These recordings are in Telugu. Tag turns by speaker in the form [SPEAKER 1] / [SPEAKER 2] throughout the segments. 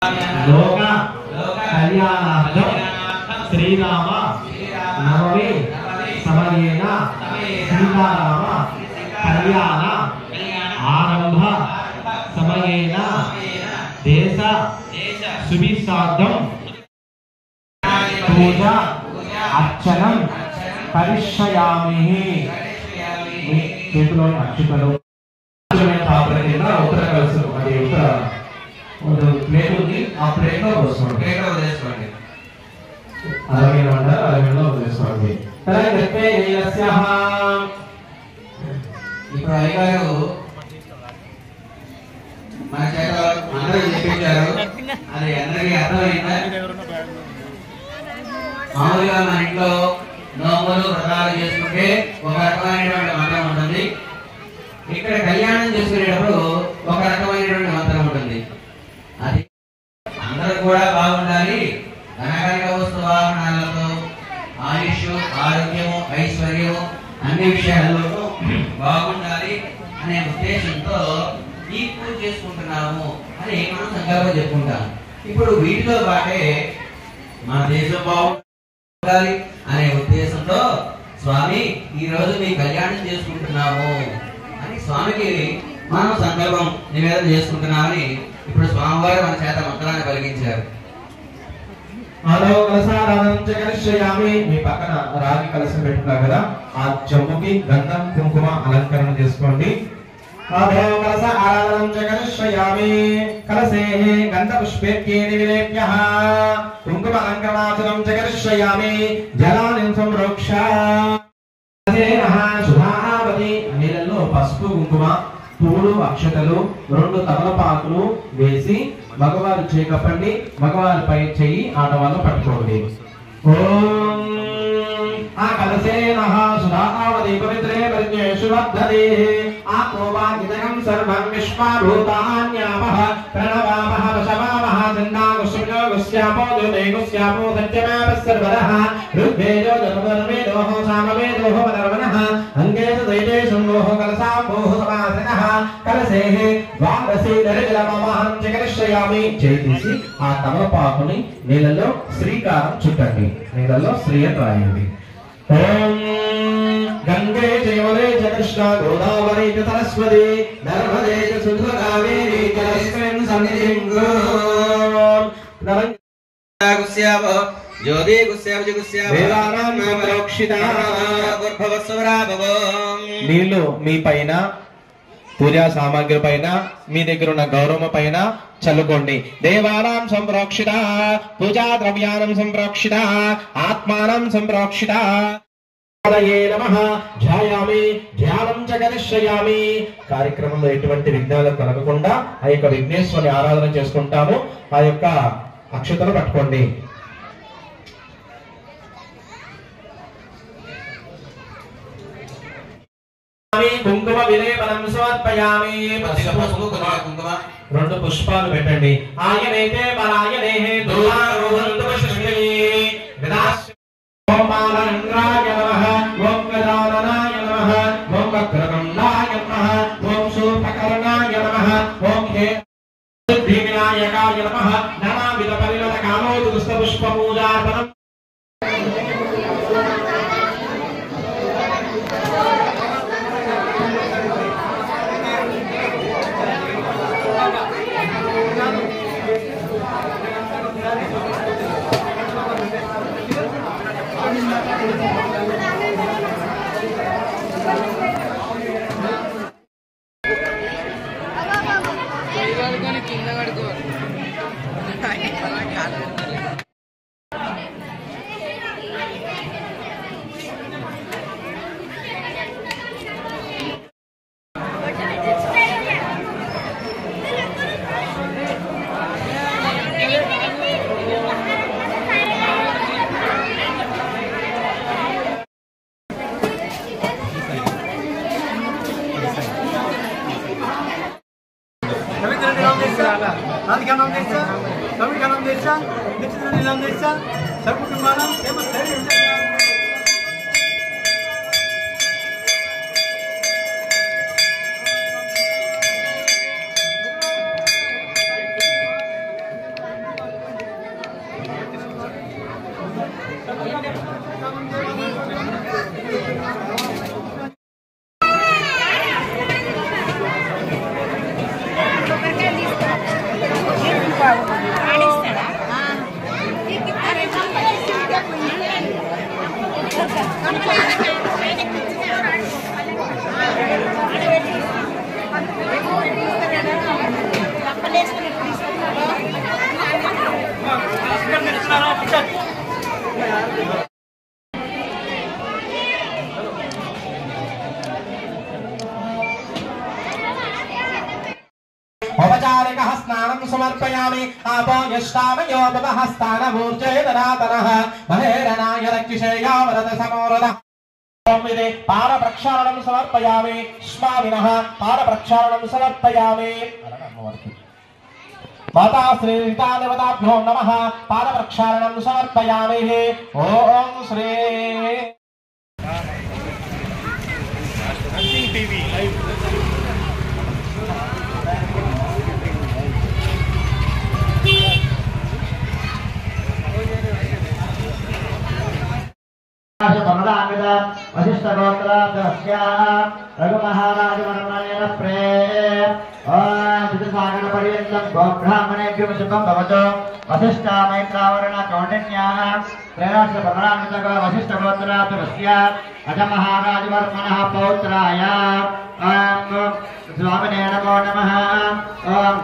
[SPEAKER 1] लोक कल्याणार्थं श्रीराम नवमी समयेन सीताराम कल्याण आरंभ समयेन देश सुविसादं पूजा अर्चनं करिष्यामि చేతులో అక్షతలు పాత్ర కింద ఉత్తర కలసం అది ఉత్తర ప్లేట్ ఉంది ఆ ప్లేట్ లో పోసుకోండి ప్లేట్ లో వేసుకోండి అరవేలో వేసుకోండి
[SPEAKER 2] ఇప్పుడు అయ్యగారు మన చేత అందరూ చెప్పించారు అది అందరికీ అర్థమైందా మామూలుగా మన ఇంట్లో నోములు వ్రతాలు చేసుకుంటే ఒక రకమైనటువంటి మంత్రం ఉంటుంది ఇక్కడ కళ్యాణం చేసుకునేటప్పుడు ఒక రకమైనటువంటి మంత్రం ఉంటుంది అది అందరూ కూడా బాగుండాలి ధనకరిక వస్తు వాహనాలతో ఆయుష్ ఆరోగ్యము ఐశ్వర్యము అన్ని విషయాల్లో బాగుండాలి అనే ఉద్దేశంతో ఈ పూజ చేసుకుంటున్నాము అని మనం సంకల్పం చెప్పుకుంటాం ఇప్పుడు వీటితో పాటే మన దేశం బాగుండాలి అనే ఉద్దేశంతో స్వామి ఈ రోజు మీ కళ్యాణం చేసుకుంటున్నాము అని స్వామికి మనం సంకల్పం నివేదన చేసుకుంటున్నామని ఇప్పుడు స్వామివారు మన చేత మంత్రాన్ని పలికించారు.
[SPEAKER 1] ఆరో కలసారాధన చకరిష్యామి మీ పక్కన రాగి కలసం పెట్టుకున్నారు కదా ఆ చెంబుకి గంధం కుంకుమ అలంకరణ చేసుకోండి. ఆరో కలస ఆరాధన చకరిష్యామి కలసే గంధ పుష్పేభ్యే నివేద్యః కుంకుమ అలంకరణాచరం చకరిష్యామి జలాని సంరోక్ష కలసేనః సుధావతి నీళ్ళలో పసుపు కుంకుమ పూలు అక్షతలు రెండు తమలపాకులు వేసి మగవారు చేకపండి మగవారి పై చెయ్యి ఆడవాళ్ళు పట్టుకోండి. ఓం ఆ కలసేనః సుధావతి పవిత్రే పరిజ్ఞేషు వర్ధతే ఆత్మవాగిదకం సర్వం విశ్వాభూతాన్యాపః ప్రణవామః వశవామః సిందాగుస్యాపో జ్యోతిగుస్యాపో సత్యమాపస్సర్వదః ఋగ్వేదో ధర్మవేదో సామవేదో వనర్వణః అంగేషు దైతేషు మోహ కలసాంభోః సమాసనః కలసేః ద్వాదశే దరిజలమహం చకరిష్యామి చేసి ఆ తమలపాకుని నీళ్ళలో శ్రీకారం చుట్టండి నీళ్ళలో శ్రీ అని రాయండి. ఓం గంగే జయమునే చ కృష్ణ గోదావరి చ సరస్వతి నర్మదే చ సింధు కావేరీ జలస్మిన్ సన్నిధింగో
[SPEAKER 2] గుస్యాపో జ్యోతి గుస్యాపో జగుస్యాపో
[SPEAKER 1] వేదానాం సంప్రోక్షితా
[SPEAKER 2] గుర్భవస్వరాభవో
[SPEAKER 1] నీళ్లు మీ పైన పూజా సామాగ్రి పైన మీ దగ్గర ఉన్న గౌరవం పైన చల్లుకోండి. దేవానాం సంప్రోక్షిత పూజా ద్రవ్యానం సంప్రోక్షిత ఆత్మానం సంప్రోక్షిత నమః ధ్యాయామి ధ్యానం చ కరిష్యామి. కార్యక్రమంలో ఎటువంటి విఘ్నాలు కలగకుండా ఆ యొక్క విఘ్నేశ్వరుని ఆరాధన చేసుకుంటాము. ఆ యొక్క అక్షతలు పట్టుకోండి. కుంకుమ విలేపనం సమర్పయామి. రెండు పుష్పాలు పెట్టండి. ఆయనైతే పరాయణే దుర్వారోహంతు పుష్పే వినాశ ఓం మాలంద్రాయ నమః ఓం గజాననాయ నమః ఓం వక్రతుండాయ నమః ఓం శూర్పకర్ణాయ నమః ఓం సిద్ధివినాయకాయ నమః నానావిధ పరిమళ కామోదు పుష్ప పుష్ప పూజార్పణం. समर्पयामि आपो यष्टामयो व्यवहस्तानमूर्जयदनातनः महेरणाय रक्षिषेयावरद समोरद तम्मिदे पारप्रक्षालनं समर्पयामि स्वामिनः पारप्रक्षालनं समर्पयामि माता श्री देवताभ्यो नमः पादप्रक्षालनं समर्पयामि ओम श्री टीवी वशिष्ठ गोत्र रघु महाराज वर्मणेन प्रेम पर्यन्तं गोब्राह्मणेभ्यो शुभं भवतु वशिष्ठ मैत्रावरण कौंडिन्याः त्रैराश्र प्रधानामितक वशिष्ठ गोत्रात् अज महाराज वर्मणः पौत्राय स्वामिने नमो नमः ओम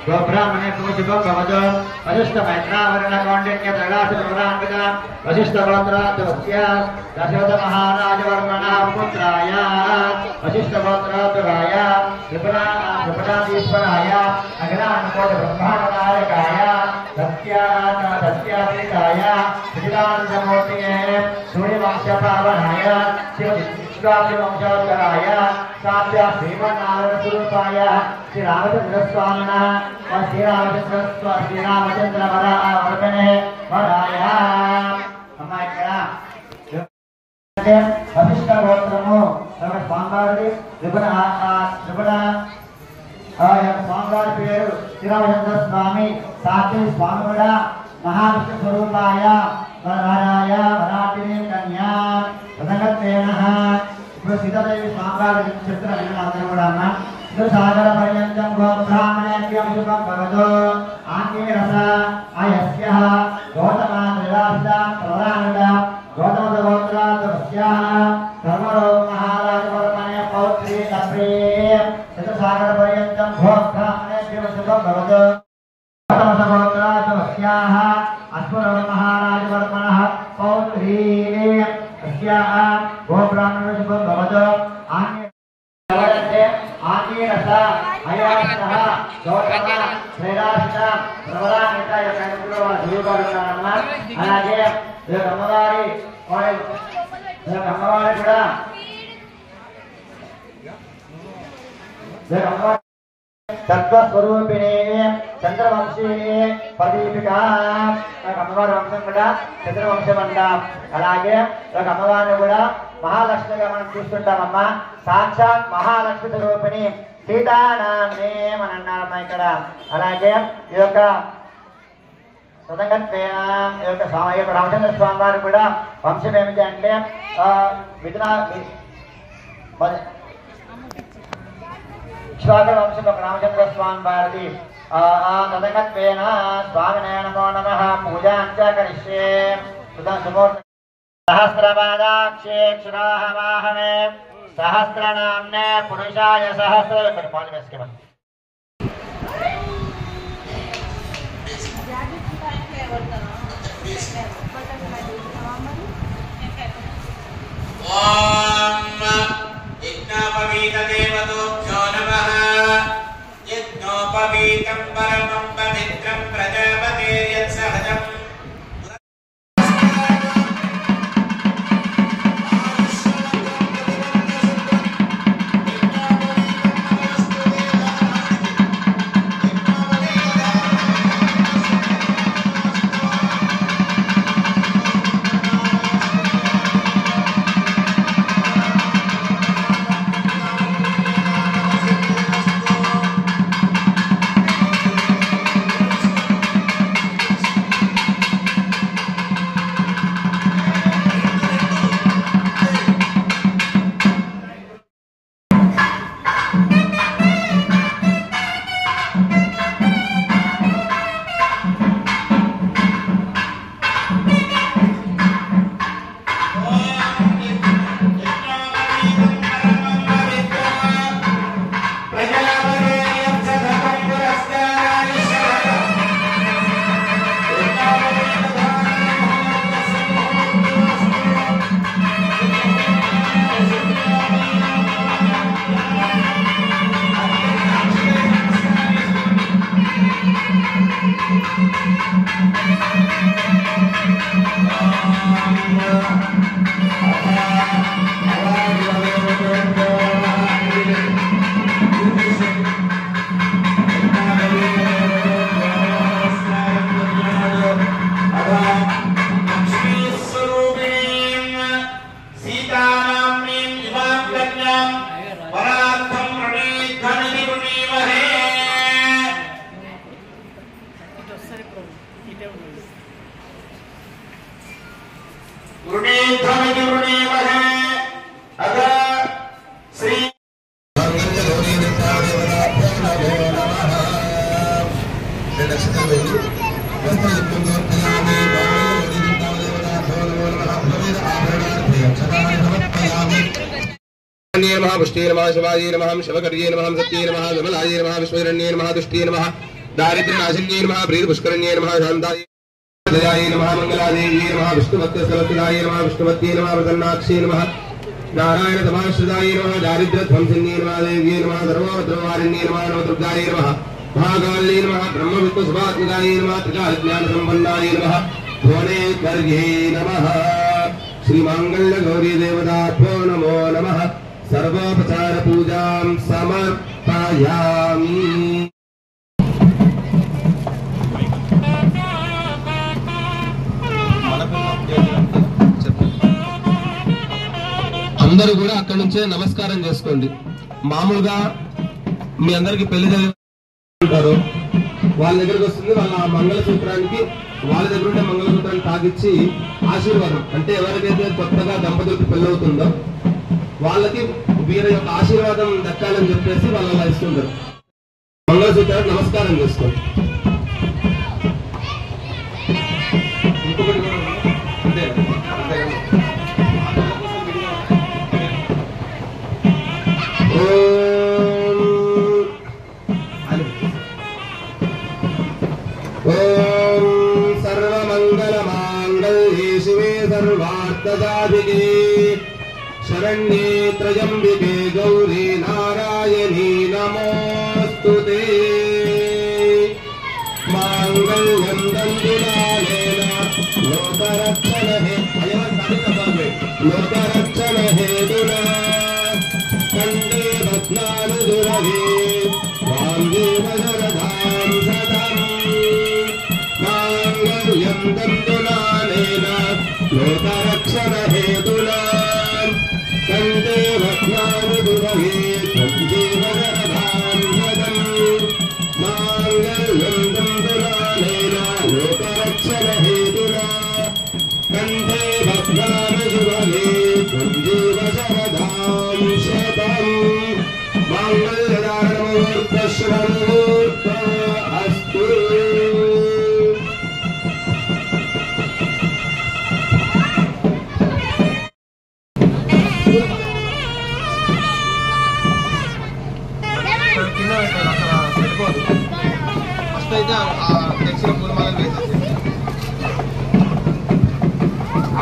[SPEAKER 1] गोब्राह्मणेभ्यो शुभं भवतु वशिष्ठ मैत्रावरण कौंडिन्य त्रैराश्र प्रधानामितक वशिष्ठ गोत्रात् दशरथ महाराज वर्मणः पुत्राय वशिष्ठ गोत्राय त्रिपुराधीश्वराय अग्रानकोट ब्रह्मांडनायकाय सत्यातीताय श्रीरामचन्द्रमूर्तये सूर्यवंशपावनाय शिवविश्वादिवंशोत्तराय साक्षात् श्रीमन्नारायण स्वरूपाय श्रीरामचन्द्रस्वामिनः श्रीरामचन्द्र वराय वशिष्ठ गोत्रము స్వామివారి త్రిపుర స్వామివారి పేరు శ్రీరామచంద్ర స్వామి సాక్షి స్వామి కూడా మహావిష్ణు స్వరూపాయ వరాయ వరాటిని కన్యా ప్రసంగత్వేన ఇప్పుడు సీతాదేవి స్వామివారి చిత్ర అందరూ కూడా అన్న సాగర పర్యంతం గోబ్రాహ్మణేభ్యం శుభం భవతు ఆంగీరస ఆయస్య గౌతమ త్రిరాజ ప్రధానుడ गौतम गोत्रात् धर्मरो महाराज वर्मणे पौत्री तप्रे शतसागर पर्यन्तं भोक्तामनेभ्यो शुभं भवतु गौतम गोत्रात् अश्वरो महाराज वर्मणः पौत्री गोब्राह्मणेभ्यो शुभं भवतु आंगीरस अयासः गौतम त्रैराज प्रवरान्वित यकंद्रो जीवगुणनाम అలాగే అమ్మవారి కూడా తత్వస్వరూపిణి చంద్రవంశీ ప్రదీపిక అమ్మవారి వంశం కూడా చంద్రవంశం అంటాం. అలాగే ఒక అమ్మవారిని కూడా మహాలక్ష్మిగా మనం చూస్తుంటామమ్మా. సాక్షాత్ మహాలక్ష్మి స్వరూపిణి సీతానామే అని అన్నారమ్మా ఇక్కడ. అలాగే ఈ యొక్క రామచంద్ర స్వామి వారు కూడా వంశం ఏమిటి అంటే విశ్వాకర వంశం ఒక రామచంద్ర స్వామి వారిది. తదంగత్వేన స్వామినే నమో నమః పూజాంచ కరిష్యే సహస్రపాదాక్షే క్షురాహవాహమే సహస్రనామ్నే పురుషాయ సహస్ర
[SPEAKER 2] यज्ञोपवीतदेवतोभ्यो नमः यज्ञोपवीतं परमं पवित्रं प्रजापतेर्यत्सहजम्
[SPEAKER 3] नमः पुष्टे नमः शिवाय नमः शिवकर्ये नमः सत्ये नमः विमलाय नमः विश्वरण्ये नमः दुष्टे नमः दारिद्र्यनाशिन्ये नमः प्रीतिपुष्करण्ये नमः शान्ताय दयाय नमः मंगलादेव्ये नमः विष्णुभक्तसरस्वताय नमः विष्णुपत्ये नमः प्रसन्नाक्षे नमः नारायण तमाश्रिताय नमः दारिद्र्यध्वंसिन्ये नमः देव्ये नमः सर्वोद्रवारिण्ये नमः नवदुर्गाय नमः महाकाल्ये नमः ब्रह्मवित्तसुभात्मिकाय नमः त्रिकालज्ञानसम्पन्नाय नमः भुवनेश्वर्ये नमः श्रीमाङ्गल्यगौरी देवताभ्यो नमो नमः सर्वोपचार पूजां समर्पयामि। అందరూ కూడా అక్కడి నుంచే నమస్కారం చేసుకోండి. మామూలుగా మీ అందరికి పెళ్లి జరిగారు వాళ్ళ దగ్గరికి వస్తుంది, వాళ్ళ మంగళసూత్రానికి వాళ్ళ దగ్గర ఉండే మంగళసూత్రాన్ని తాగిచ్చి ఆశీర్వాదం, అంటే ఎవరికైతే కొత్తగా దంపతులకు పెళ్ళవుతుందో వాళ్ళకి వీరి యొక్క ఆశీర్వాదం దక్కాలని చెప్పేసి వాళ్ళు అలా ఇస్తుంటారు. మంగళసూత్రానికి నమస్కారం చేసుకోండి. ఇంకొకటి కూడా అంతే सर्वमंगलमांगल्ये शिवे सर्वार्थसाधिके शरण्ये त्र्यंबिके गौरी नारायणी नमोस्तुते। मांगल्यं तन्तुनानेन लोकरक्षण हेतुना कंडे भस्मानुदुरभि वांदेव शरदां सदम्। मांगल्यं तन्तुनानेन लोकरक्षण हेतुना कंडे भस्मानुदुरभि वांदेव शरदां सदम्। मांगल्यं तन्तुनानेन लोकरक्षण हेतुना कंठे भस्मानुदुरभि वांदेव शरदां सदम्। मांगल्यधारणमुहूर्तशुभमुहूर्त अस्तु। ఫస్ట్ అయితే తెచ్చిన పూలమాలను వేసేసి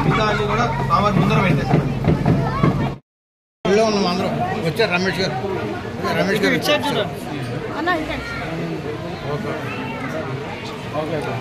[SPEAKER 3] మిగతా అన్ని కూడా సామాన్ ముందర పెట్టేసాను. ఉన్నాం అందరం వచ్చారు. రమేష్ గారు ఇచ్చారు. ఓకే ఓకే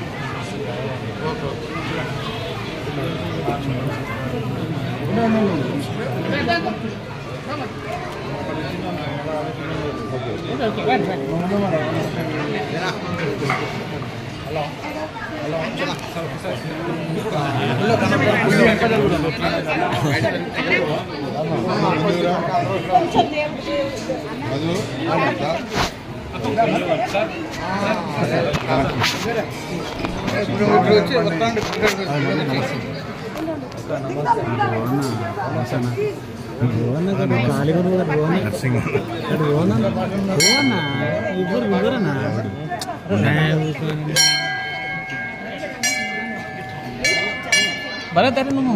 [SPEAKER 4] బరే తరి నువ్వు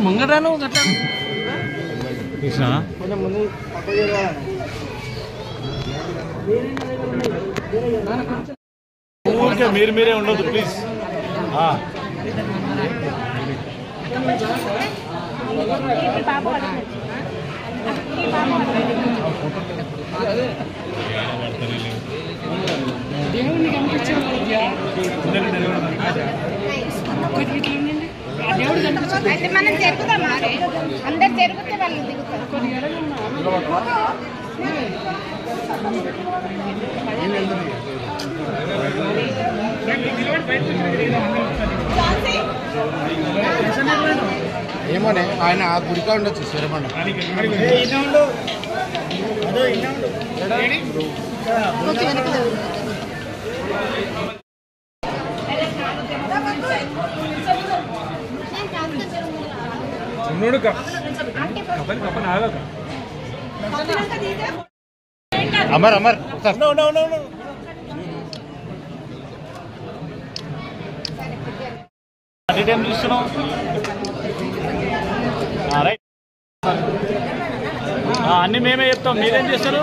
[SPEAKER 4] ముంగరాను గట్లా కృష్ణ ఊరికే మీరే ఉండదు ప్లీజ్. దేవుడిని కనిపించారు దేవుడు కనిపించారు అంటే మనం జరుగుతామా అందరు జరిగితే వాళ్ళు దిగుతారు.
[SPEAKER 3] ఏమోనే ఆయన ఆ గుడికా ఉండొచ్చు శరమండ.
[SPEAKER 4] అమర్ అమర్
[SPEAKER 5] అటు ఏం చూస్తున్నావు? రైట్, అన్నీ మేమే చెప్తాం. మీరేం చేస్తారు?